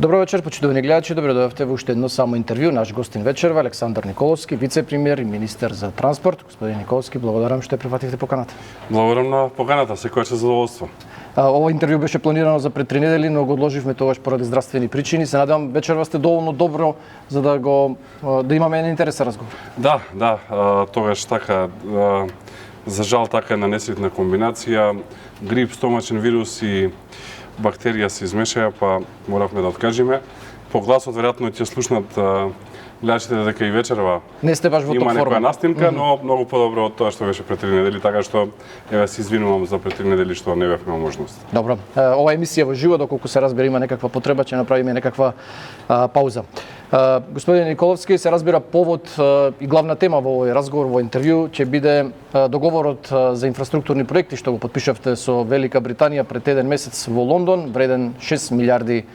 Добро вечер, почитувани гледачи, добро дојдовте во уште едно само интервју. Наш гостин вечерва Александар Николовски, вице-премиер и министер за транспорт. Господин Николовски, благодарам што прифативте поканата. Благодарам на поканата, секојаш задоволство. Ова интервју беше планирано за пред 3 недели, но го одложивме тогаш поради здравствени причини. Се надевам вечерва сте доволно добро за да имаме еден интересен разговор. Да, тогаш така за жал така една несретна комбинација, грип, стомачен вирус и бактерија се измешаја, па моравме да откажеме. По гласот веројатно ќе слушнат гледачите дека и вечерва не сте баш во топ форма. Има некоја настимка, но многу подобро од тоа што беше пред 3 недели, така што еве се извинувам за пред 3 недели што не бевме можност. Добро. Ова емисија во живо, доколку се разбира има некаква потреба, ќе направиме некаква пауза. Господин Николовски, се разбира повод и главна тема во овој разговор, во интервју, ќе биде договорот за инфраструктурни проекти што го потпишавте со Велика Британија пред еден месец во Лондон, вреден 6 милиарди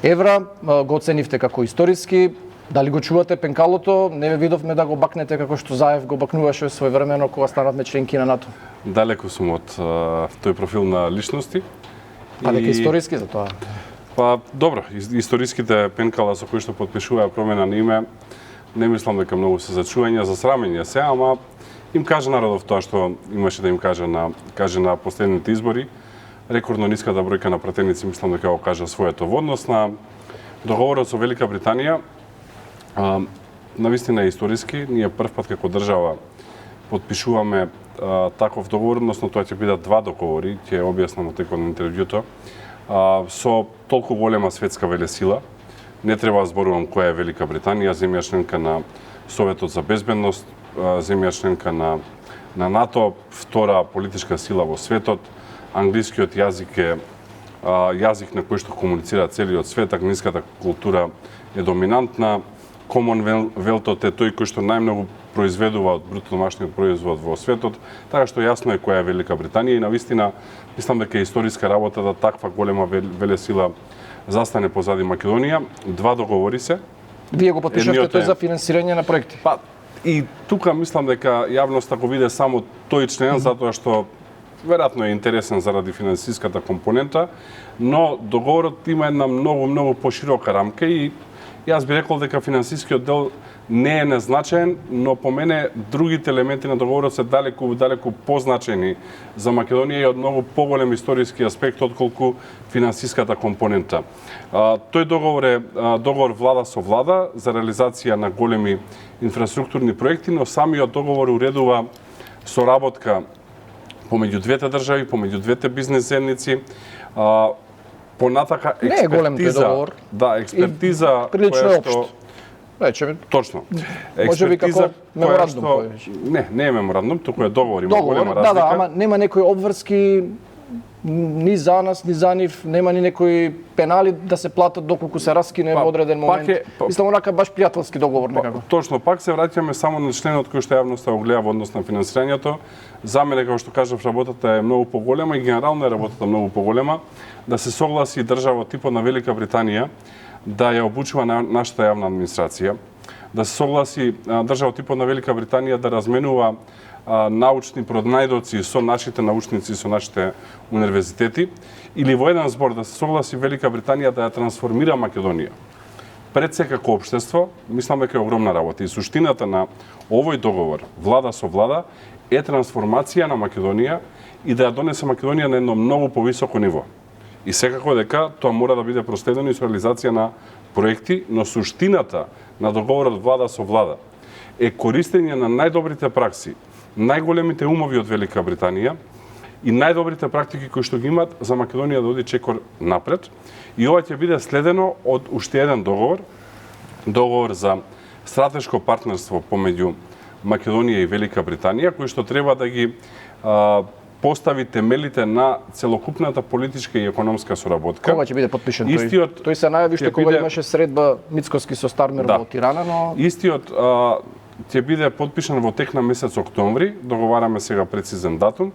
евра. Го оценивте како историски. Дали го чувате пенкалото? Не ве видовме да го бакнете како што Заев го бакнуваше своевремено кога станавме членки на НАТО. Далеко сум од тој профил на личности. Па дека историски за тоа. Па добро, историските пенкала со кои што потпишуваа промена на име, не мислам дека многу се зачување, за срамење се, ама им кажа народов тоа што имаше да им каже на последните избори. Рекордно ниската бројка на пратеници, мислам дека го кажа своето во однос на договорот со Велика Британија. Навистина е историски. Ние прв пат како држава потпишуваме таков договор, односно тоа ќе бидат два договори, ќе објаснам во текот на интервјуто, со толку голема светска велесила. Не треба да зборувам која е Велика Британија, земја членка на Советот за безбедност, земја членка на НАТО, втора политичка сила во светот. Англискиот јазик е јазик на кој што комуницира целиот свет, англиската култура е доминантна. Комонвелтот е тој кој што најмногу произведува од бруто домашниот производ во светот, така што јасно е која е Велика Британија и навистина мислам дека е историска работа да таква голема велесила застане позади Македонија. Два договори се. Вие го потпишавте тој за финансирање на проекти. Па и тука мислам дека јавноста го виде само тој член затоа што веројатно е интересен заради финансиската компонента, но договорот има една многу поширока рамка и јас би рекол дека финансискиот дел не е незначаен, но по мене другите елементи на договорот се далеку позначени за Македонија и од многу поголем историски аспект отколку финансиската компонента. Тој договор е договор влада со влада за реализација на големи инфраструктурни проекти, но самиот договор уредува соработка помеѓу двете држави, помеѓу двете бизнес заедници. Понатака експертиза. Не е голем тој договор. Да, експертиза прилично општ. Речеме. Точно. Може би како меморандум. Не е меморандум, туку е договор, има голема разлика. Да, ама нема некои обврски ни за нас, ни за нив, нема ни некои пенали да се платат доколку се раскине во одреден момент. Мислам онака баш пријателски договор некако. Точно, пак се враќаме само на членот кој што јавноста го гледа во однос на финансирањето. За мене, како што кажав, работата е многу поголема и генерално е работата многу поголема. Да се согласи држава типот на Велика Британија да ја обучува на нашата јавна администрација, да се согласи држава типот на Велика Британија да разменува научни проднајдоци со нашите научници, со нашите универзитети, или во еден збор да се согласи Велика Британија да ја трансформира Македонија. Пред се како општество, мислам дека е огромна работа и суштината на овој договор, влада со влада, е трансформација на Македонија и да ја донесе Македонија на едно многу повисоко ниво. И секако дека тоа мора да биде проследено и со реализација на проекти, но суштината на договорот влада со влада е користење на најдобрите пракси, најголемите умови од Велика Британија и најдобрите практики кои што ги имат за Македонија да оди чекор напред. И ова ќе биде следено од уште еден договор за стратешко партнерство помеѓу Македонија и Велика Британија, кој што треба да ги постави темелите на целокупната политичка и економска соработка. Кога ќе биде потпишан тој? Тој се најави што кога имаше средба Мицкоски со Стармер во Тирана, но истиот ќе биде потпишан во тек на месец октомври, договараме сега прецизен датум.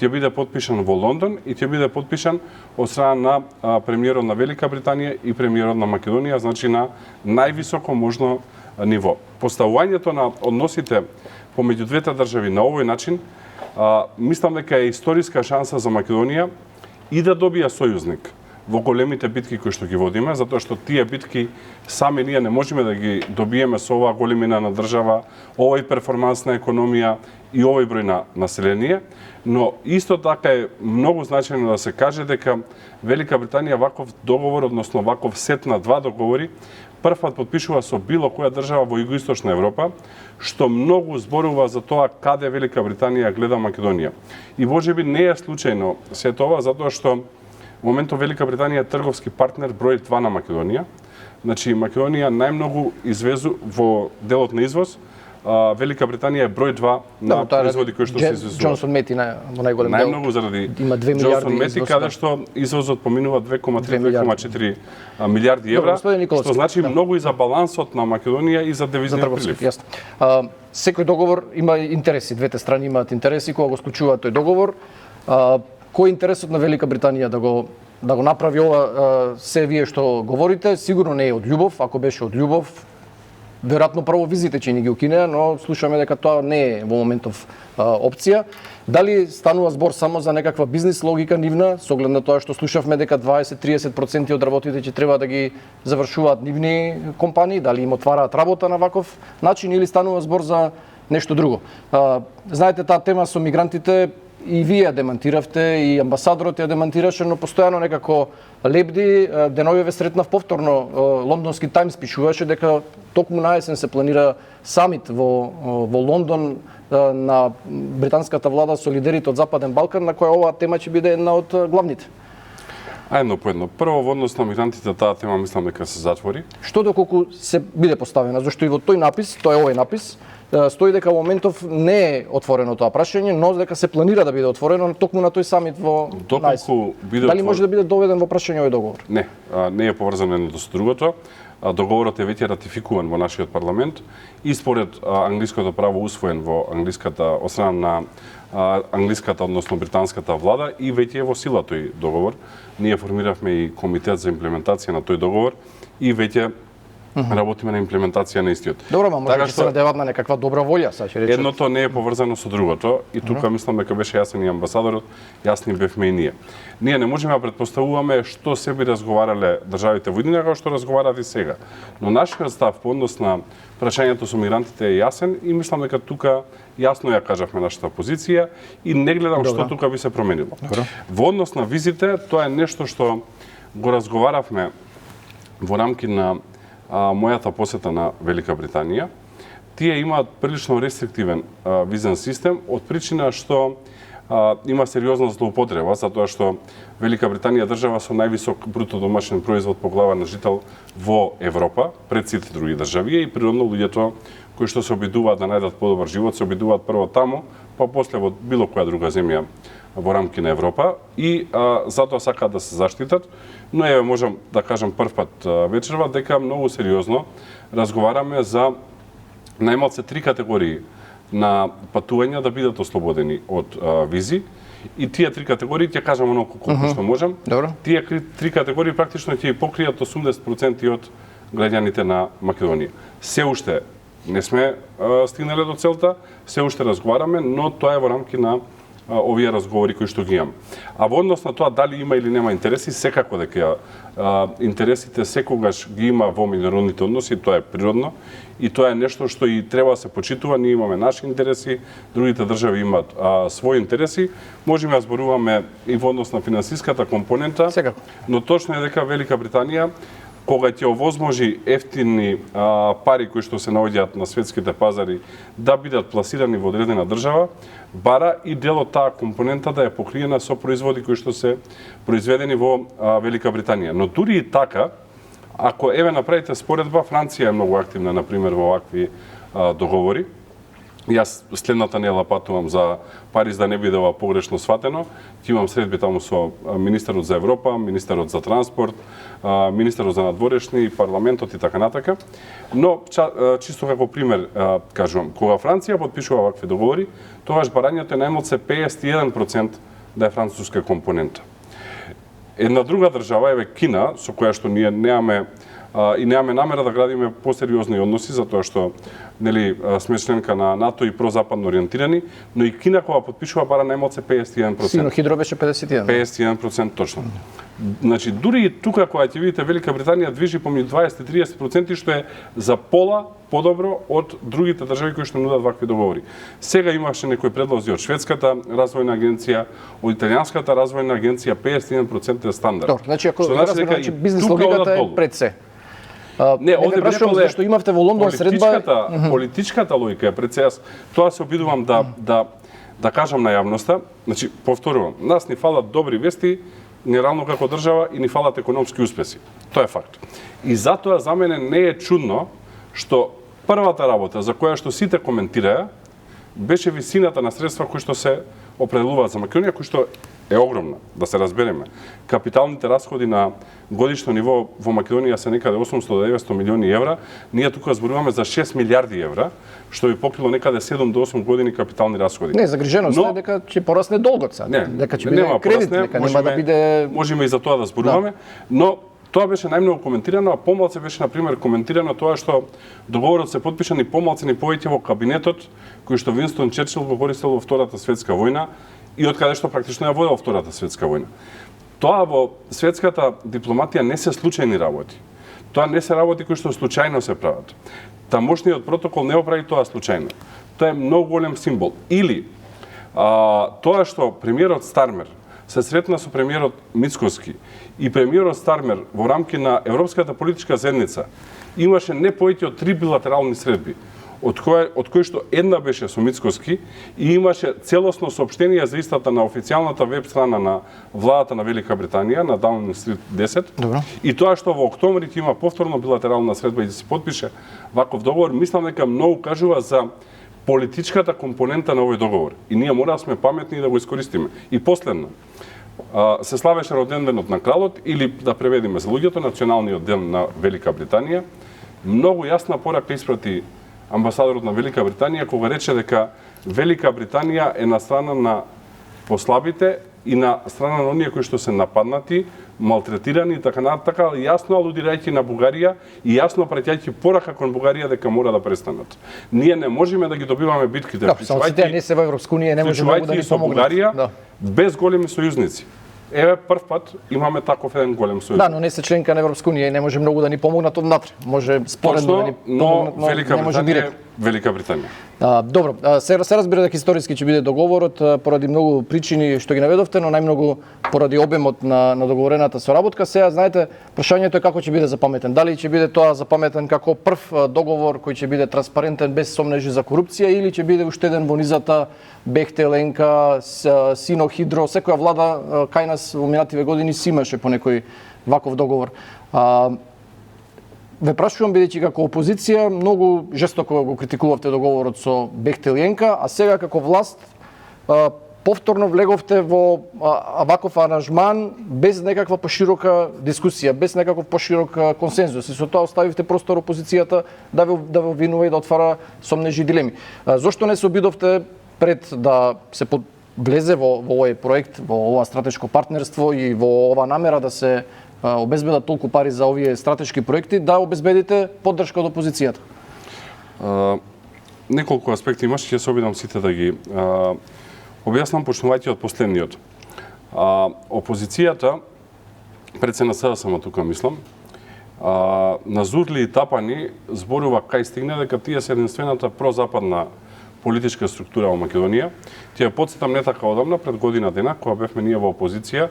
Ќе биде потпишан во Лондон и ќе биде потпишан од страна на премиерот на Велика Британија и премиерот на Македонија, значи на највисоко можно ниво. Поставувањето на односите помеѓу двете држави на овој начин мислам дека е историска шанса за Македонија и да добија сојузник во големите битки кои што ги водиме, затоа што тие битки сами ние не можеме да ги добиеме со оваа големина на држава, овој перформанс на економија и овој број на население, но исто така е многу значајно да се каже дека Велика Британија ваков договор, односно ваков сет на два договори, прв пат потпишува со било која држава во Југоисточна Европа, што многу зборува за тоа каде Велика Британија гледа Македонија. И можеби не е случајно се тоа, затоа што во моментов Велика Британија е трговски партнер број 2 на Македонија. Значи, Македонија најмногу извезу во делот на извоз, Велика Британија е број 2 на производи кои што се извезуваат. Джонсон Мети во најголем дел. Најмногу заради има 2 милиарди Джонсон Мети, каде што извозот поминува 2,3-2,4 милиарди евра, што значи многу и за балансот на Македонија и за девизниот прилив. Јасно. Секој договор има интереси, двете страни имаат интереси кога го склучуваат тој договор. Кој е интересот на Велика Британија да го направи ова се вие што говорите? Сигурно не е од љубов, ако беше од љубов, веројатно прво визите ќе ни ги укинеа, но слушаме дека тоа не е во моментов опција. Дали станува збор само за некаква бизнис логика нивна, со оглед на тоа што слушавме дека 20-30% од работите ќе треба да ги завршуваат нивни компании, дали им отвараат работа на ваков начин или станува збор за нешто друго? Знаете, таа тема со мигрантите и вие ја демантиравте, и амбасадорот ја демантираше, но постојано некако лебди. Деновиве сретнав повторно, Лондонски Таймс пишуваше дека токму на есен се планира самит во Лондон на британската влада со лидерите од Западен Балкан, на која оваа тема ќе биде една од главните. Едно по едно. Прво, во однос на мигрантите, таа тема мислам дека се затвори. Што доколку се биде поставена, зашто и во тој напис, тој е овој напис, стои дека во моментов не е отворено тоа прашање, но дека се планира да биде отворено токму на тој самит во Доколку биде Дали може да биде доведен во прашање овој договор? Не, не е поврзано едното со другото. Договорот е веќе ратификуван во нашиот парламент и според англиското право усвоен во англиската од страна на англиската, односно британската влада, и веќе е во сила тој договор. Ние формиравме и комитет за имплементација на тој договор и веќе работиме на имплементација на истиот. Добро, ма може да се надеват на некаква добра волја, са ќе речем. Едното не е поврзано со другото и тука мислам дека беше јасен и амбасадорот, јасни бевме и ние. Ние не можеме да претпоставуваме што се би разговарале државите во иднина како што разговараат и сега. Но нашиот став по однос на прашањето со мигрантите е јасен и мислам дека тука јасно ја кажавме нашата позиција и не гледам што тука би се променило. Во однос на визите, тоа е нешто што го разговаравме во рамки на мојата посета на Велика Британија. Тие имаат прилично рестриктивен визен систем од причина што има сериозна злоупотреба, затоа што Велика Британија е држава со највисок бруто домашен производ по глава на жител во Европа, пред сите други држави, и природно луѓето кои што се обидуваат да најдат подобар живот, се обидуваат прво таму, па после во било која друга земја во рамки на Европа и затоа сакаат да се заштитат. Но еве можам да кажам првпат вечерва дека многу сериозно разговараме за најмалце 3 категории на патувања да бидат ослободени од визи. И тие 3 категории ќе кажам оноку колку што можам. Добро. Тие 3 категории практично ќе покријат 80% од граѓаните на Македонија. Се уште не сме стигнале до целта, се уште разговараме, но тоа е во рамки на овие разговори кои што ги имам. А во однос на тоа дали има или нема интереси, секако дека интересите секогаш ги има во меѓународните односи, тоа е природно и тоа е нешто што и треба да се почитува. Ние имаме наши интереси, другите држави имаат своји интереси. Можеме да зборуваме и во однос на финансиската компонента, секако. Но точно е дека Велика Британија кога ќе овозможи ефтини пари кои што се наоѓаат на светските пазари да бидат пласирани во одредена држава, бара и дел од таа компонента да е покриена со производи кои што се произведени во Велика Британија. Но дури и така, ако еве направите споредба, Франција е многу активна на пример во вакви договори. Јас следната недела патувам за Париз, да не биде ова погрешно сватено. Ќе имам средби таму со министерот за Европа, министерот за транспорт, министерот за надворешни, парламентот и така натака. Но чисто како пример кажувам, кога Франција потпишува вакви договори, тогаш барањето е најмалце 51% да е француска компонента. Една друга држава, еве Кина, со која што ние немаме намера да градиме посериозни односи, затоа што нели сме членка на НАТО и прозападно ориентирани, но и Кина кога потпишува бара најмалце 51%. Сино Хидро беше 51%. 51% точно. Значи, дури и тука кога ќе видите Велика Британија движи помеѓу 20 и 30%, што е за пола подобро од другите држави кои што нудат вакви договори. Сега имаше некои предлози од шведската развојна агенција, од италијанската развојна агенција 51% стандард. Добро, значи ако значи бизнес логиката е пред се. Не, овде прашувам зашто имавте во Лондон средба. Политичката логика е пред се. Јас тоа се обидувам да кажам на јавноста. Значи, повторувам, нас ни фалат добри вести, генерално како држава, и ни фалат економски успеси. Тоа е факт. И затоа за мене не е чудно што првата работа за која што сите коментираа беше висината на средства кои што се определуваат за Македонија, кои што е огромна, да се разбереме. Капиталните расходи на годишно ниво во Македонија се некаде 800 до 900 милиони евра. Ние тука зборуваме за 6 милиарди евра, што би покрило некаде 7 до 8 години капитални расходи. Не, загриженост е дека ќе порасне долгот сега. Дека ќе биде кредит, дека нема да биде. Можеме и за тоа да зборуваме, но тоа беше најмногу коментирано, а помалку беше на пример коментирано тоа што договорот се потпишан и помалку ни повеќе во кабинетот кој што Винстон Черчил го користел во Втората светска војна и од каде што практично ја водел Втората светска војна. Тоа во светската дипломатија не се случајни работи. Тоа не се работи кои што случајно се прават. Тамошниот протокол не го прави тоа случајно. Тоа е многу голем символ. Или тоа што премиерот Стармер се сретна со премиерот Мицкоски и премиерот Стармер во рамки на Европската политичка заедница имаше не повеќе од 3 билатерални средби, од кои што една беше со Мицкоски и имаше целосно соопштение за истата на официјалната веб страна на владата на Велика Британија, на Даунинг Стрит 10. Добро. И тоа што во октомври ќе има повторно билатерална средба и да се потпише ваков договор, мислам дека многу кажува за политичката компонента на овој договор. И ние мора да сме паметни и да го искористиме. И последно, се славеше роденденот на кралот, или да преведеме за луѓето, националниот ден на Велика Британија. Многу јасна порака испрати амбасадорот на Велика Британија кога рече дека Велика Британија е на страна на послабите и на страна на оние кои што се нападнати, малтретирани и така натака, јасно алудирајќи на Бугарија и јасно праќајќи порака кон Бугарија дека мора да престанат. Ние не можеме да ги добиваме битките, вклучувајќи не се во Европска унија, не може многу да ни помогнат. Бугарија без големи сојузници. Еве прв пат имаме таков еден голем сојузник. Да, но не се членка на Европска унија и не може многу да ни помогнат однатре. Може споредно да ни помогнат, но не може директно. Велика Британија. Добро, се разбира дека историски ќе биде договорот поради многу причини што ги наведовте, но најмногу поради обемот на договорената соработка. Сега знаете, прашањето е како ќе биде запаметен. Дали ќе биде тоа запаметен како прв договор кој ќе биде транспарентен без сомнежи за корупција или ќе биде уштеден во низата Бехтел, Енка, Сино, Хидро, секоја влада кај нас во минативе години си имаше по некој ваков договор. Ве прашувам, бидејќи како опозиција многу жестоко го критикувавте договорот со Бехтел и Енка, а сега како власт повторно влеговте во ваков аранжман без некаква поширока дискусија, без некаков поширок консензус. И со тоа оставивте простор опозицијата да ве обвинува и да отвара сомнежи и дилеми. Зошто не се обидовте пред да се влезе во овој проект, во ова стратешко партнерство и во ова намера да се обезбедат толку пари за овие стратешки проекти, да обезбедите поддршка од опозицијата? Неколку аспекти имаш, ќе се обидам сите да ги објаснам, почнувајќи од последниот. Опозицијата, пред се на СДСМ тука мислам, на Зурли и Тапани зборува кај стигне дека тие се единствената прозападна политичка структура во Македонија. Ќе ја потсетам не така одамна, пред година дена, кога бевме ние во опозиција,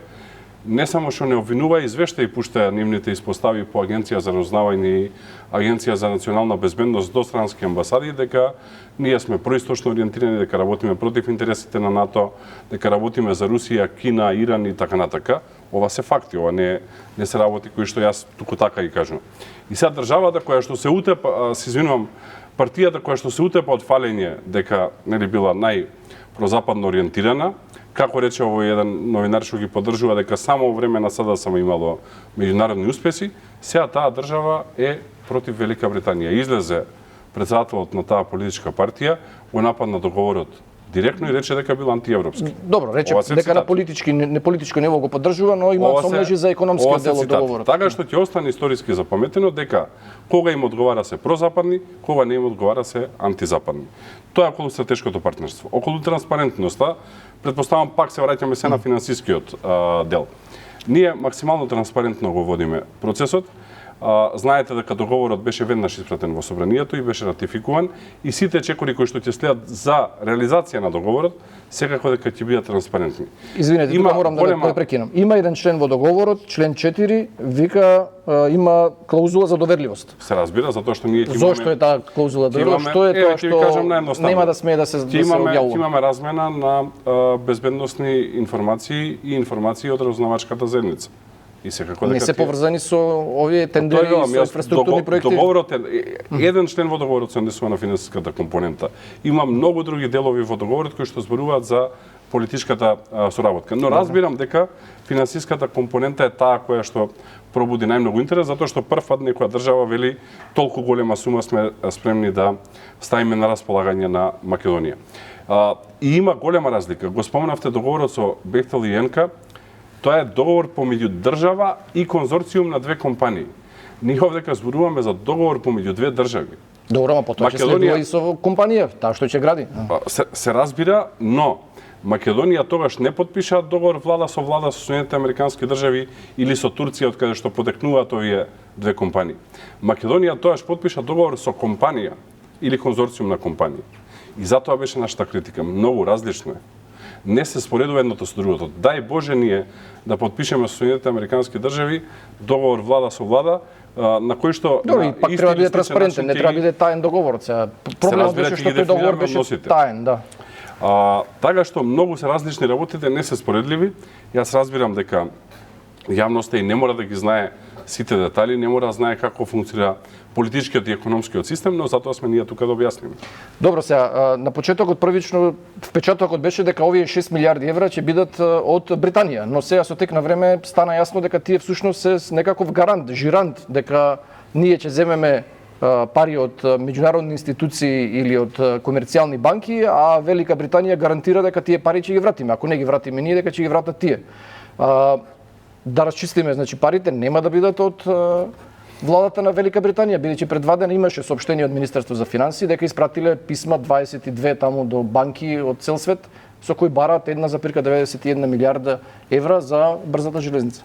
не само што не обвинува, извешта и пушта нивните испостави по Агенција за разузнавање и Агенција за национална безбедност до странски амбасади, дека ние сме происточно ориентирани, дека работиме против интересите на НАТО, дека работиме за Русија, Кина, Иран и така натака. Ова се факти, ова не се работи кои што јас туку така ги кажувам. И сега државата која што се утепа, се извинувам, партијата која што се утепа од фалење дека нели била најпрозападно ориентирана, како рече овој еден новинар што ги поддржува дека само во време на СДСМ имало меѓународни успеси, сега таа држава е против Велика Британија. Излезе председателот на таа политичка партија, го нападна договорот директно и рече дека бил антиевропски. Добро, рече дека на политичко ниво го поддржува, но има сомнежи за економскиот дел од договорот. Така што ќе остане историски запаметено дека кога им одговара се прозападни, кога не им одговара се антизападни. Тоа е околу стратешкото партнерство. Околу транспарентноста, претпоставам пак се враќаме се на финансискиот дел. Ние максимално транспарентно го водиме процесот. Знаете дека договорот беше веднаш испратен во собранието и беше ратификуван и сите чекори кои што ќе следат за реализација на договорот секако дека ќе бидат транспарентни. Извинете, тука морам да не прекинам. Има еден член во договорот, член 4, вика има клаузула за доверливост. Се разбира, затоа што ние ќе имаме. Зошто е таа клаузула за доверливост? Што е тоа што нема да смее да се објавува? Ќе имаме размена на безбедносни информации и информации од разузнавачката заедница. И секако дека не се поврзани со овие тендери со инфраструктурни проекти. Договорот е еден член во договорот се однесува на финансиската компонента. Има многу други делови во договорот кои што зборуваат за политичката соработка. Но разбирам дека финансиската компонента е таа која што пробуди најмногу интерес, затоа што прв пат некоја држава вели толку голема сума сме спремни да ставиме на располагање на Македонија. И има голема разлика. Го спомнавте договорот со Бехтел и ЕНКА. Тоа е договор помеѓу држава и конзорциум на две компании. Ние овдека зборуваме за договор помеѓу две држави. Добро, ама потоа ќе следува и со компанија, таа што ќе гради. Се разбира, но Македонија тогаш не подпиша договор влада со Соединетите Американски држави или со Турција од каде што потекнуваат овие две компании. Македонија тогаш подпиша договор со компанија или конзорциум на компании. И затоа беше нашата критика. Многу различно е. Не се споредува едното со другото. Дај Боже ние да подпишеме со Соединетите Американски држави договор влада со влада на кој што добро, пак треба да биде транспарентен, не треба да биде таен договорот. Проблемот беше што тој договор беше таен, да. Така што многу се различни работите, не се споредливи. Јас разбирам дека јавноста и не мора да ги знае сите детали, не мора да знае како функционира политичкиот и економскиот систем, но затоа сме ние тука да објасниме. Добро, сега на почетокот првично впечатокот беше дека овие 6 милиарди евра ќе бидат од Британија, но сега со тек на време стана јасно дека тие всушност се некаков гарант, жирант дека ние ќе земеме пари од меѓународни институции или од комерцијални банки, а Велика Британија гарантира дека тие пари ќе ги вратиме. Ако не ги вратиме ние, дека ќе ги вратат тие. Да расчистиме, значи парите нема да бидат од владата на Велика Британија, бидејќи пред 2 дена имаше соопштение од Министерство за финансии дека испратиле писма 22 таму до банки од цел свет со кои бараат 1,91 милиарда евра за брзата железница.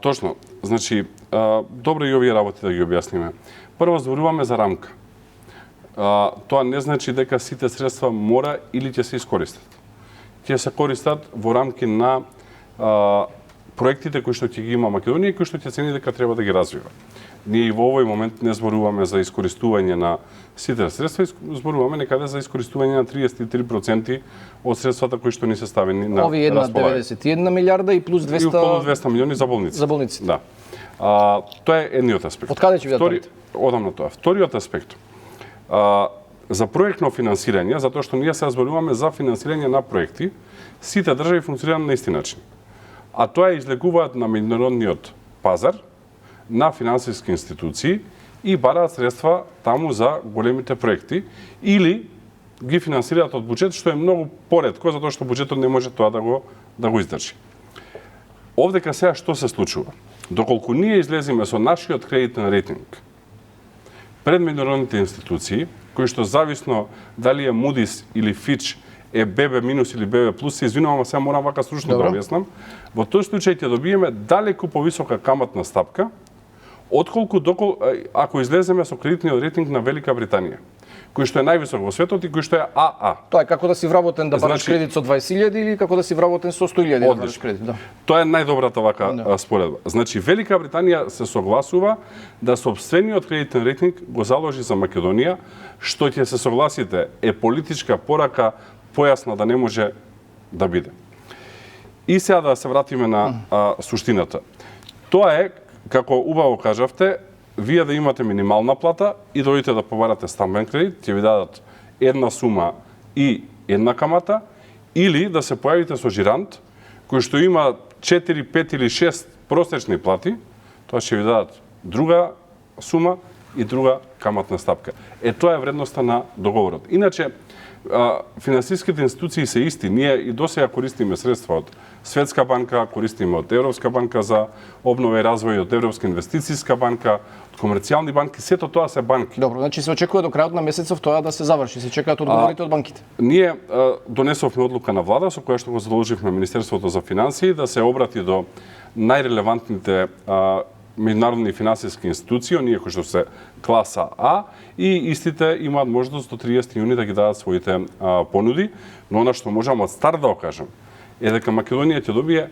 Точно. Значи, добро и овие работи да ги објасниме. Прво зборуваме за рамка. Тоа не значи дека сите средства мора или ќе се искористат. Ќе се користат во рамки на проектите кои што ќе ги има Македонија и кои што ќе цени дека треба да ги развива. Ние и во овој момент не зборуваме за искористување на сите средства, зборуваме некаде за искористување на 33% од средствата кои што ни се ставени на располагање. Овие 1,91 милиарда и плюс 200 и околу 200 милиони за болници. За болниците. Да. Тоа е едниот аспект. Од каде ќе видат парите? Одам на тоа. Вториот аспект. За проектно финансирање, затоа што ние се зборуваме за финансирање на проекти, сите држави функционираат на исти начин. А тоа излегуваат на меѓународниот пазар, на финансиски институции и бараат средства таму за големите проекти или ги финансираат од буџет, што е многу поретко, затоа што буџетот не може тоа да го издржи. Овдека сега што се случува? Доколку ние излеземе со нашиот кредитен рейтинг пред меѓународните институции, кои што зависно дали е Moody's или Fitch е ББ минус или ББ плюс, се извинувам, а сега морам вака стручно да објаснам. Во тој случај ќе добиеме далеку повисока каматна стапка отколку ако излеземе со кредитниот рейтинг на Велика Британија, кој што е највисок во светот и кој што е АА. Тоа е како да си вработен да бараш кредит со 20.000 или како да си вработен со 100.000 да бараш кредит, да. Тоа е најдобрата вака споредба. Значи Велика Британија се согласува да сопствениот кредитен рейтинг го заложи за Македонија, што ќе се согласите е политичка порака појасна да не може да биде. И сега да се вратиме на суштината. Тоа е, како убаво кажавте, вие да имате минимална плата и дојдете да побарате стамбен кредит, ќе ви дадат една сума и една камата, или да се појавите со жирант, кој што има 4, 5 или 6 просечни плати, тоа ќе ви дадат друга сума и друга каматна стапка. Тоа е вредноста на договорот. Иначе, Финансиските институции се исти. Ние и досега користиме средства од Светска банка, користиме од Европска банка за обнова и развој, од Европска инвестицијска банка, од комерцијални банки, сето тоа се банки. Добро, значи се очекува до крајот на месецов тоа да се заврши, се чекаат одговорите од банките. Ние донесовме одлука на влада со која што го задолживме Министерството за финансии да се обрати до најрелевантните меѓународни финансиски институции, оние кои што се класа А, и истите имаат можност до 30 јуни да ги дадат своите понуди, но она што можам од старт да окажам е дека Македонија ќе добие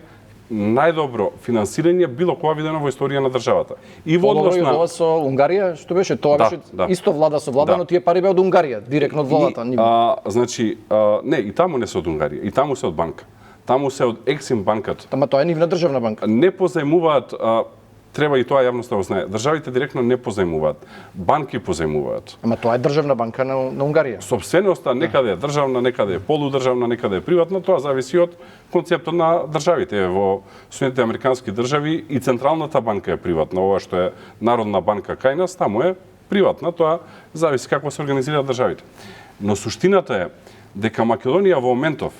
најдобро финансирање било кога видено во историја на државата. И во однос на ова со Унгарија, што беше тоа беше исто влада со влада, но тие пари беа од Унгарија, директно од владата. Значи, не, и таму не се од Унгарија, и таму се од банка. Таму се од Ексим банката. Ама тоа е нивна државна банка. Не позајмуваат, треба и тоа јавноста да знае. Државите директно не позајмуваат, банки позајмуваат. Ама тоа е државна банка на Унгарија. Собственоста некаде е државна, некаде е полудржавна, некаде е приватна, тоа зависи од концептот на државите. Во Соединетите американски држави и централната банка е приватна, ова што е Народна банка кај нас, таму е приватна, тоа зависи како се организираат државите. Но суштината е дека Македонија во моментов,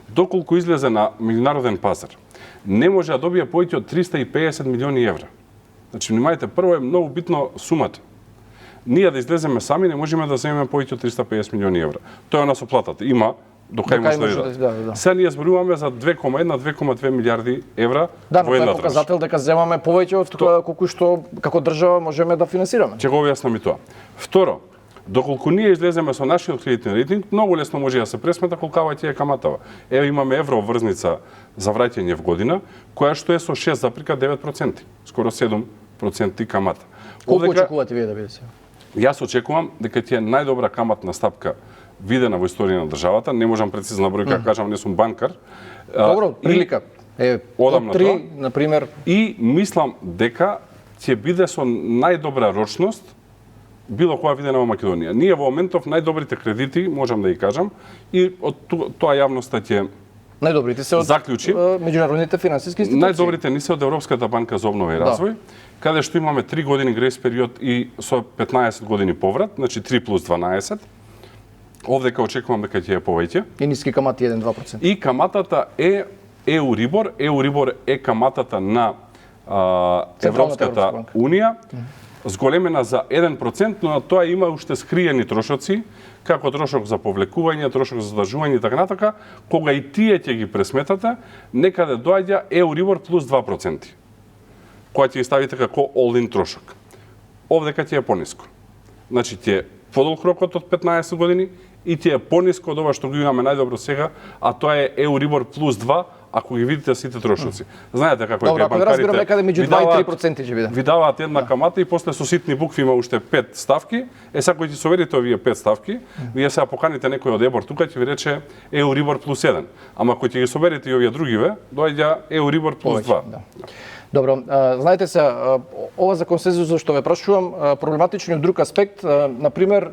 доколку излезе на меѓународен пазар, не може да добие повеќе од 350 милиони евра. Значи, внимајте, прво е многу битно сумата. Ние да излеземе сами не можеме да земеме повеќе од 350 милиони евра. Тоа е на соплатата. Има до кај може да идат. Сега ние зборуваме за 2,1-2,2 милиарди евра во една тоа е показател дека земаме повеќе од тоа колку што како држава можеме да финансираме. Ќе го објаснам и тоа. Второ, доколку ние излеземе со нашиот кредитен рейтинг, многу лесно може да се пресмета колкава ќе е каматава. Еве имаме евроврзница за враќање в година, која што е со 6,9%, скоро 7% камата. Колку очекувате вие да биде сега? Јас очекувам дека ќе е најдобра каматна стапка видена во историја на државата. Не можам прецизна бројка, кажам, не сум банкар. Добро, прилика. Одам на 3, на пример. И мислам дека ќе биде со најдобра рочност било која видена во Македонија. Ние во моментов најдобрите кредити, можам да ги кажам, и од тоа јавноста ќе најдобрите се од заклучи. Меѓународните финансиски институции. Најдобрите ни се од Европската банка за обнова и развој, каде што имаме 3 години грейс период и со 15 години поврат, значи 3 плюс 12. Овдека очекувам дека ќе е повеќе. И ниски камати 1-2%. И каматата е Еурибор. Еурибор е каматата на Европската Унија, зголемена за 1%, но на тоа има уште скриени трошоци, како трошок за повлекување, трошок за задржување и така натака, кога и тие ќе ги пресметате, некаде доаѓа Еурибор плюс 2%, која ќе ги ставите како all-in трошок. Овдека ќе е пониско. Значи ќе е подолг рокот од 15 години и ќе е пониско од ова што го имаме најдобро сега, а тоа е Еурибор плюс 2, ако ги видите сите трошоци. Знаете како е кај банкарите. Разбирам некаде меѓу 2 и 3% ќе биде. Ви даваат една камата и после со ситни букви има уште 5 ставки. Сега кој ќе соверите овие 5 ставки, вие сега поканите некој од ЕБОР тука ќе ви рече Еурибор плюс 1. Ама кој ќе ги соверите и овие другиве, доаѓа Еурибор плюс 2. Добро, знаете се, ова за консензусот што ве прашувам, проблематично од друг аспект, на пример,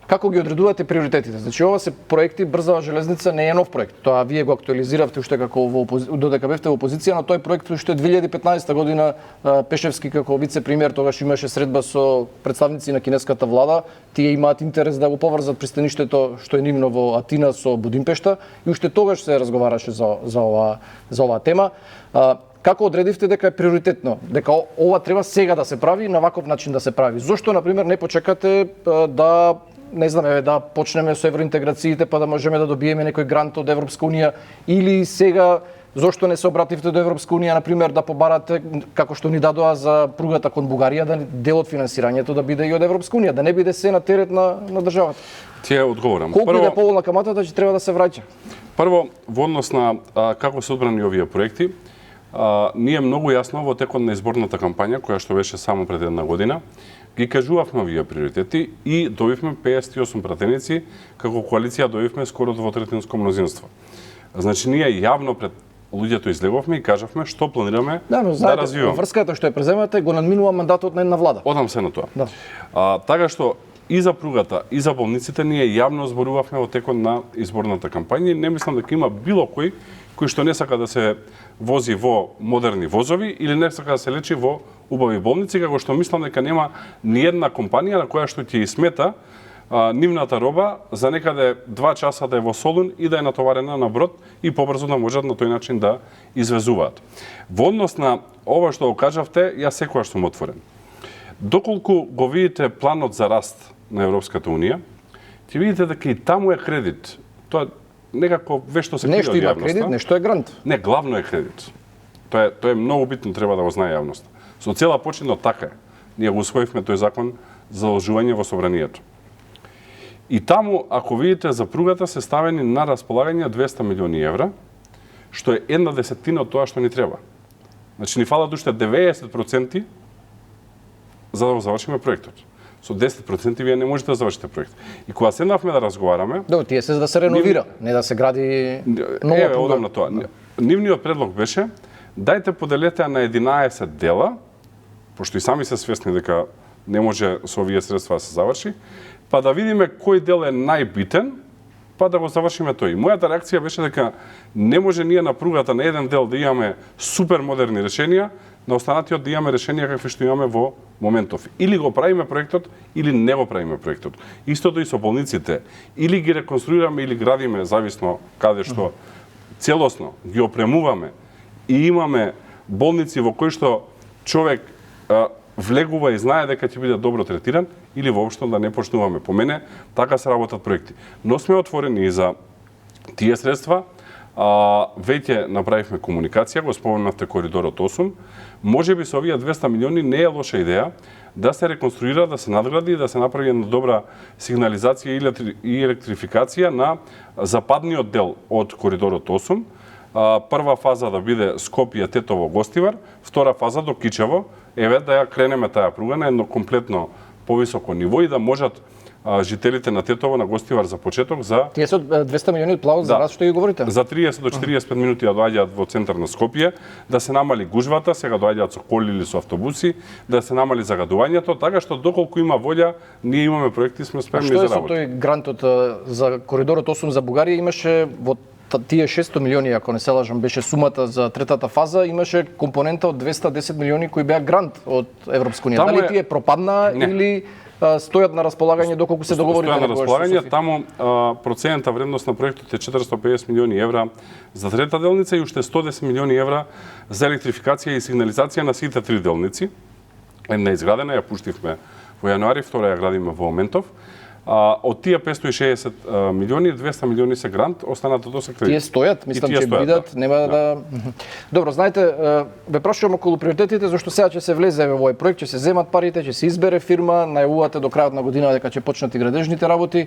како ги одредувате приоритетите? Значи, ова се проекти, брзава железница не е нов проект. Тоа вие го актуализиравте уште како додека бевте во опозиција, но тој проект уште 2015 година Пешевски како вице-премиер тогаш имаше средба со представници на кинеската влада. Тие имаат интерес да го поврзат пристаништето што е нивно во Атина со Будимпешта и уште тогаш се разговараше за оваа тема. Како одредивте дека е приоритетно, дека ова треба сега да се прави и на ваков начин да се прави? Зошто, например, не почекате да не знам, да почнеме со евроинтеграциите па да можеме да добиеме некој грант од Европска унија, или сега зошто не се обративте до Европска унија, например, да побарате како што ни дадоа за пругата кон Бугарија, да дел од финансирањето да биде и од Европска унија, да не биде се на терет на државата? Ти одговорам. Колку е поволна каматата, ќе треба да се враќа? Прво, во однос на како се одбрани овие проекти, ние многу јасно во текот на изборната кампања, која што беше само пред една година, ги кажувавме овие приоритети и добивме 58 пратеници, како коалиција добивме скоро двотретинско мнозинство. Значи, ние јавно пред луѓето излеговме и кажавме што планираме да развиваме. Врската што ја преземате го надминува мандатот на една влада. Одам се на тоа. Така што и за пругата, и за болниците ние јавно зборувавме во текот на изборната кампања и не мислам дека има било кој што не сака да се вози во модерни возови или не сака да се лечи во убави болници, како што мислам дека нема ни една компанија на која што ќе смета нивната роба за некаде 2 часа да е во Солун и да е натоварена на брод и побрзо да можат на тој начин да извезуваат. Во однос на ова што го кажавте, јас секогаш сум отворен. Доколку го видите планот за раст на Европската Унија, ќе видите дека и таму е кредит. Тоа некако вешто се крие од јавноста. Нешто има кредит, нешто е грант. Не, главно е кредит. Тоа е многу битно, треба да го знае јавноста. Со цела почетно така е. Ние го усвоивме тој закон за заложување во собранието. И таму, ако видите, за пругата се ставени на располагање 200 милиони евра, што е 1/10 од тоа што ни треба. Значи, ни фалат уште 90% за да го завршиме проектот. Со 10% вие не можете да завршите проект. И кога седнавме да разговараме... Добро, тие се за да се реновира, не да се гради нова пруга. Одам на тоа. Нивниот предлог беше, дајте поделете на 11 дела, пошто и сами се свесни дека не може со овие средства да се заврши, па да видиме кој дел е најбитен, па да го завршиме тој. Мојата реакција беше дека не може ние на пругата на еден дел да имаме супер модерни решенија, на останатиот да имаме решенија какви што имаме во моментов. Или го правиме проектот, или не го правиме проектот. Истото и со болниците. Или ги реконструираме, или градиме, зависно каде што целосно ги опремуваме и имаме болници во кои што човек влегува и знае дека ќе биде добро третиран, или воопшто да не почнуваме. По мене, така се работат проекти. Но сме отворени и за тие средства. Веќе направивме комуникација, го споменавте коридорот 8. Може би со овие 200 милиони не е лоша идеја да се реконструира, да се надгради и да се направи една добра сигнализација и електрификација на западниот дел од коридорот 8. Прва фаза да биде Скопје, Тетово, Гостивар, втора фаза до Кичево, еве да ја кренеме таа пруга на едно комплетно повисоко ниво и да можат жителите на Тетово, на Гостивар за почеток за... Тие се 200 милиони од плавот за раст што ги говорите? За 30 до 45 минути да доаѓаат во центар на Скопје, да се намали гужвата, сега доаѓаат со коли или со автобуси, да се намали загадувањето, така што доколку има волја, ние имаме проекти, сме спремни за работа. А што е со тој грантот за коридорот 8 за Бугарија? Имаше во тие 600 милиони, ако не се лажам, беше сумата за третата фаза, имаше компонента од 210 милиони кои беа грант од Европска унија. Дали тие пропадна или стојат на располагање доколку се договорите? Стојат на располагање, таму процената вредност на проектот е 450 милиони евра за трета делница и уште 110 милиони евра за електрификација и сигнализација на сите три делници. Една изградена, ја пуштивме во јануари, втора ја градиме во моментов. Од тие 560 милиони, 200 милиони се грант, останатото се кредит. Тие стојат, мислам ќе бидат, нема да... Добро, знаете, ве прашувам околу приоритетите, зашто сега ќе се влезе во овој проект, ќе се земат парите, ќе се избере фирма, најавувате до крајот на година дека ќе почнат и градежните работи.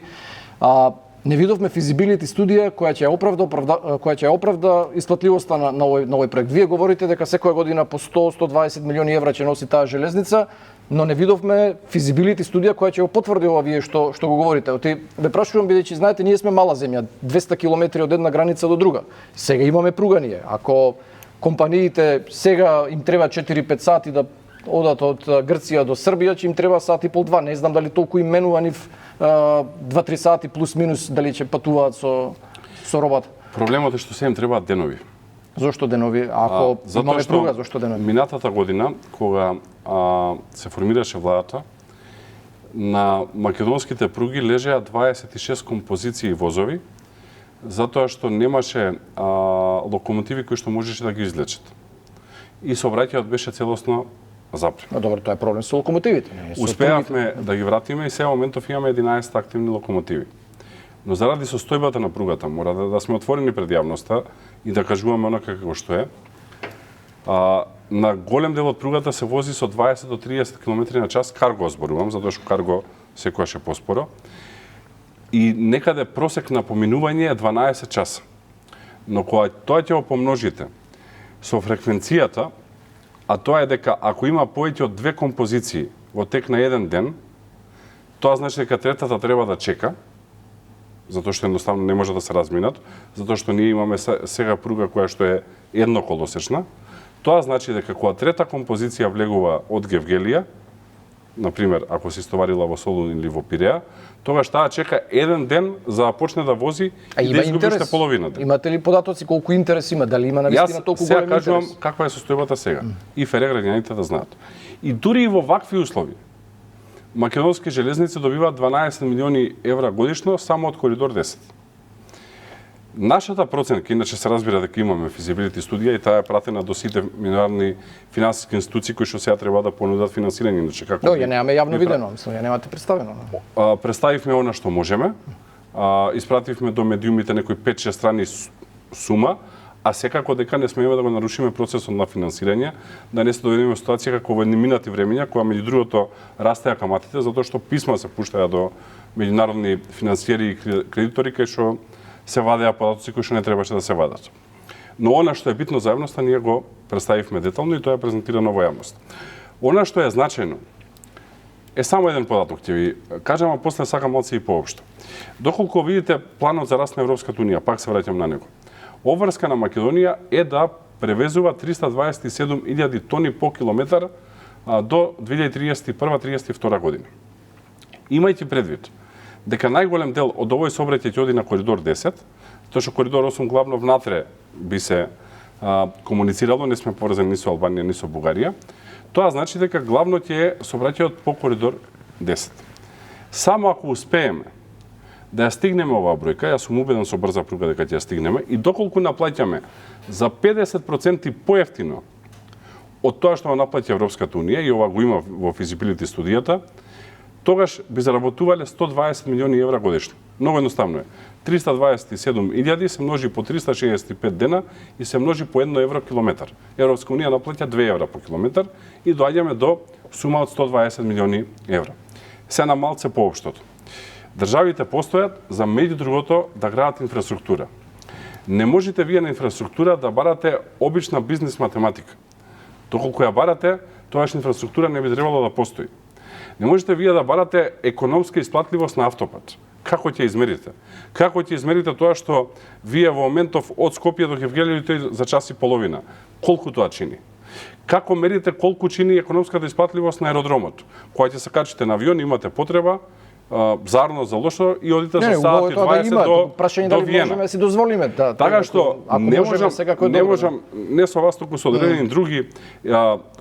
Не видовме физибилити студија која ќе ја оправда исплатливоста на овој проект. Вие говорите дека секоја година по 100-120 милиони евра ќе носи таа железница, но не видовме физибилити студија која ќе го потврди ова вие што го говорите. Ве прашувам бидејќи знаете ние сме мала земја, 200 километри од една граница до друга. Сега имаме пруга ние. Ако компаниите сега им треба 4-5 сати да одат од Грција до Србија, ќе им треба сат и пол 2. Не знам дали толку им менува нив 2-3 сати плюс минус дали ќе патуваат со робата. Проблемот е што се им требаат денови. Зошто денови? Ако имаме пруга, зошто денови? Минатата година, кога се формираше владата, на македонските пруги лежеа 26 композиции возови, затоа што немаше локомотиви кои што можеше да ги излечат. И сообраќајот беше целосно запрет. Добро, тоа е проблем со локомотивите. Успеавме да ги вратиме и сега моментов имаме 11 активни локомотиви. Но заради состојбата на пругата, мора да сме отворени пред јавноста и да кажуваме оно како што е. На голем дел од пругата се вози со 20 до 30 км на час, карго зборувам, затоа што карго секогаш е поспоро. И некаде просек на поминување е 12 часа. Но кога тоа ќе го помножите со фреквенцијата, а тоа е дека ако има повеќе од 2 композиции во тек на еден ден, тоа значи дека третата треба да чека, затоа што едноставно не може да се разминат, затоа што ние имаме сега пруга која што е едноколосечна. Тоа значи дека кога трета композиција влегува од Гевгелија, например, ако се истоварила во Солун или во Пиреа, тогаш таа чека еден ден за да почне да вози и да изгуби уште половината. Имате ли податоци колку интерес има, дали има навистина толку голем интерес? Јас сега кажувам каква е состојбата сега и фере граѓаните да знаат. И дури и во вакви услови, Македонски железници добиваат 12 милиони евра годишно само од коридор 10. Нашата проценка, иначе се разбира дека имаме физибилити студија и таа е пратена до сите меѓународни финансиски институции кои што сега треба да понудат финансирање, иначе како ја немаме јавно видено, мислам, ја немате представено. Представивме она што можеме. Испративме до медиумите некои 5-6 страни сума, а секако дека не смееме да го нарушиме процесот на финансирање, да не се доведеме во ситуација како во минати времења, кога меѓу другото растеа каматите, затоа што писма се пуштаја до меѓународни финансиери и кредитори кај што се вадеа податоци кои што не требаше да се вадат. Но она што е битно за јавноста, ние го представивме детално и тоа е презентирано во јавност. Она што е значајно е само еден податок, ќе ви кажам, а после сакам малце и поопшто. Доколку видите планот за раст на Европската унија, пак се враќам на него. Обврска на Македонија е да превезува 327.000 тони по километар до 2031-32 година. Имајќи предвид дека најголем дел од овој сообраќај ќе оди на коридор 10, тоа што коридор 8 главно внатре би се комуницирало, не сме поврзани ни со Албанија, ни со Бугарија, тоа значи дека главно ќе е сообраќајот по коридор 10. Само ако успееме да ја стигнеме оваа бројка, јас сум убеден со брза пруга дека ќе ја стигнеме, и доколку наплаќаме за 50% поевтино од тоа што наплаќа Европската унија, и ова го има во физибилити студијата, тогаш би заработувале 120 милиони евра годишно. Многу едноставно е. 327.000 се множи по 365 дена и се множи по 1 евро километар. Европска унија наплаќа 2 евра по километар и доаѓаме до сума од 120 милиони евра. Се на малце поопштото. Државите постојат за меѓу другото да градат инфраструктура. Не можете вие на инфраструктура да барате обична бизнес математика. Доколку ја барате, тоаш инфраструктура не би требало да постои. Не можете вие да барате економска исплатливост на автопат. Како ќе измерите? Како ќе измерите тоа што вие во моментов од Скопје до Гевгелије за час и половина? Колку тоа чини? Како мерите колку чини економската исплатливост на аеродромот? Кога ќе се качите на авион, имате потреба зарно за лошо и одите за саат и 20 до Виена. Можеме да си дозволиме. Така што не можам, не со вас, туку со одредени други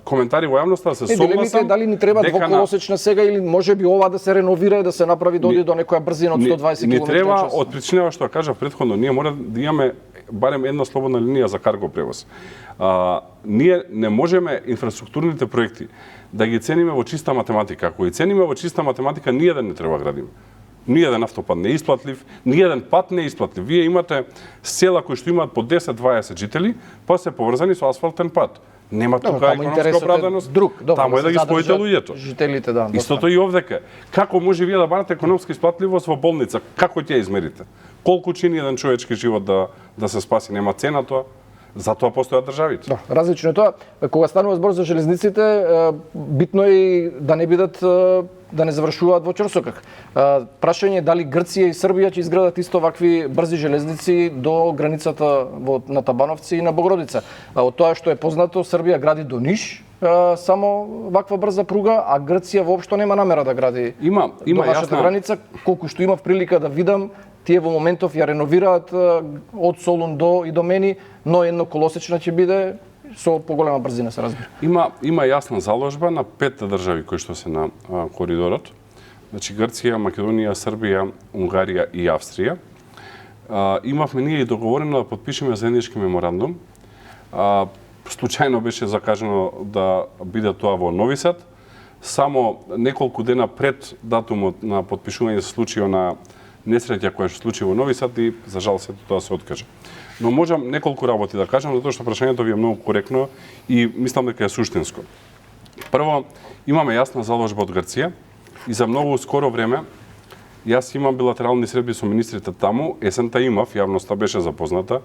коментари во јавноста, се согласам. Дали ни треба двоколосечна сега или можеби ова да се реновира и да се направи доди до некоја брзина од 120 км/ч? Ни треба, од причинава што кажав претходно, ние мора да имаме барем една слободна линија за карго превоз. Ние не можеме инфраструктурните проекти да ги цениме во чиста математика. Ако ги цениме во чиста математика, ниеден не треба градиме. Ниеден автопат не е исплатлив, ниеден пат не е исплатлив. Вие имате села кои што имаат по 10-20 жители, па се поврзани со асфалтен пат. Нема тука економска оправданост. Таму е да ги споите луѓето. Жителите, да. Истото и овдека. Како може вие да барате економска исплатливост во болница? Како ќе ја измерите? Колку чини еден човечки живот да се спаси? Нема цена тоа. Затоа постојат државите. Да, различно е тоа. Кога станува збор за железниците, битно е да не бидат, да не завршуваат во ќорсокак. Прашање е дали Грција и Србија ќе изградат исто вакви брзи железници до границата на Табановци и на Богородица. Од тоа што е познато, Србија гради до Ниш само ваква брза пруга, а Грција воопшто нема намера да гради има до нашата граница, колку што имав прилика да видам. Тие во моментов ја реновираат од Солун и до Мени, но едноколосечна ќе биде со поголема брзина, се разбира. Има јасна заложба на 5 држави кои што се на коридорот. Значи Грција, Македонија, Србија, Унгарија и Австрија. Имавме ние и договорено да подпишеме заеднички меморандум. Случајно беше закажано да биде тоа во Нови Сад. Само неколку дена пред датумот на подпишување се случио на несреќа која се случи во Нови Сад и за жал сето тоа се откажа. Но можам неколку работи да кажам, затоа што прашањето ви е многу коректно и мислам дека е суштинско. Прво, имаме јасна заложба од Грција и за многу скоро време јас имам билатерални средби со министрите таму, есента имав, јавноста беше запозната,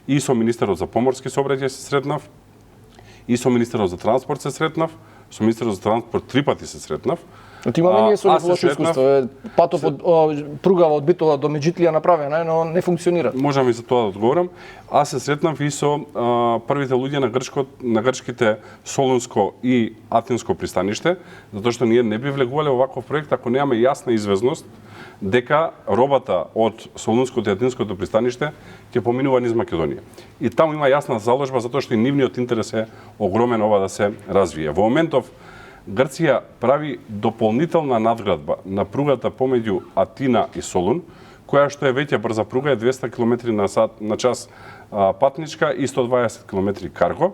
и со министерот за поморски сообраќај се сретнав, и со министерот за транспорт се сретнав, со министерот за транспорт 3 пати се сретнав. Имаме ние со лошо искуство. Патот пругава од Битола до Меджитлија направена, но не функционира. Можам и за тоа да одговорам. Аз се сретнав и со првите луѓе на грчките Солунско и Атинско пристаниште, затоа што ние не би влегувале во ваков проект ако немаме јасна известност дека робата од Солунското и Атинското пристаниште ќе поминува низ Македонија. И таму има јасна заложба затоа што и нивниот интерес е огромен ова да се развие. Во моментов Грција прави дополнителна надградба на пругата помеѓу Атина и Солун, која што е веќе брза пруга, е 200 км на час патничка и 120 км карго.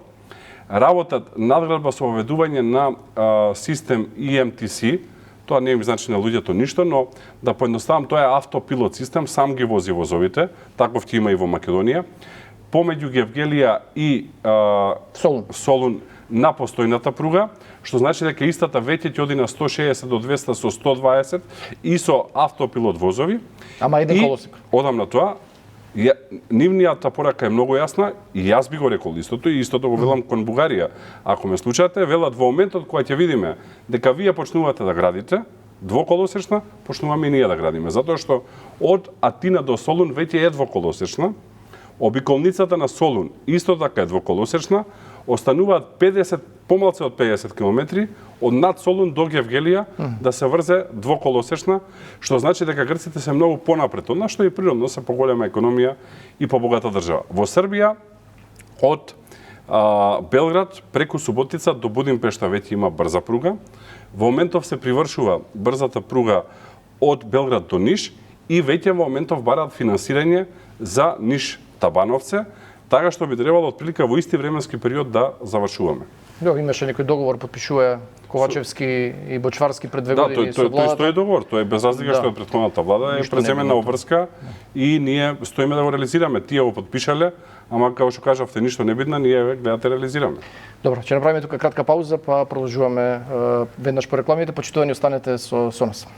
Работат надградба со воведување на систем EMTC, тоа не им значи на луѓето ништо, но да поедноставам, тоа е автопилот систем, сам ги вози возовите, таков ќе има и во Македонија. Помеѓу Гевгелија и Солун на постојната пруга, што значи дека истата веќе ќе оди на 160 до 200 со 120 и со автопилот возови. Ама еден колосек. Одам на тоа, нивнијата порака е многу јасна и јас би го рекол истото и истото го велам кон Бугарија. Ако ме слушате, велат во моментот кога ќе видиме дека вие почнувате да градите двоколосечна, почнуваме и ние да градиме, затоа што од Атина до Солун веќе е двоколосечна. Обиколницата на Солун исто така е двоколосечна, остануваат 50 помалку од 50 км од над Солун до Гевгелија да се врзе двоколосечна, што значи дека грците се многу понапред од нас, што и природно се поголема економија и побогата држава. Во Србија од Белград преку Суботица до Будимпешта веќе има брза пруга. Во моментов се привршува брзата пруга од Белград до Ниш и веќе во моментов бараат финансирање за Ниш Табановце, така што би требало отприлика во исти временски период да завршуваме. Имаше некој договор, подпишува Ковачевски и Бочварски пред 2 години со владата. Тој е договор, тој е без разлика што од претходната влада е преземена обврска и ние стоиме да го реализираме. Тие го подпишале, ама како што кажавте, ништо не бидна, ние гледате реализираме. Добро, ќе направиме тука кратка пауза, па продолжуваме веднаш по рекламите. Почитувани, останете со нас.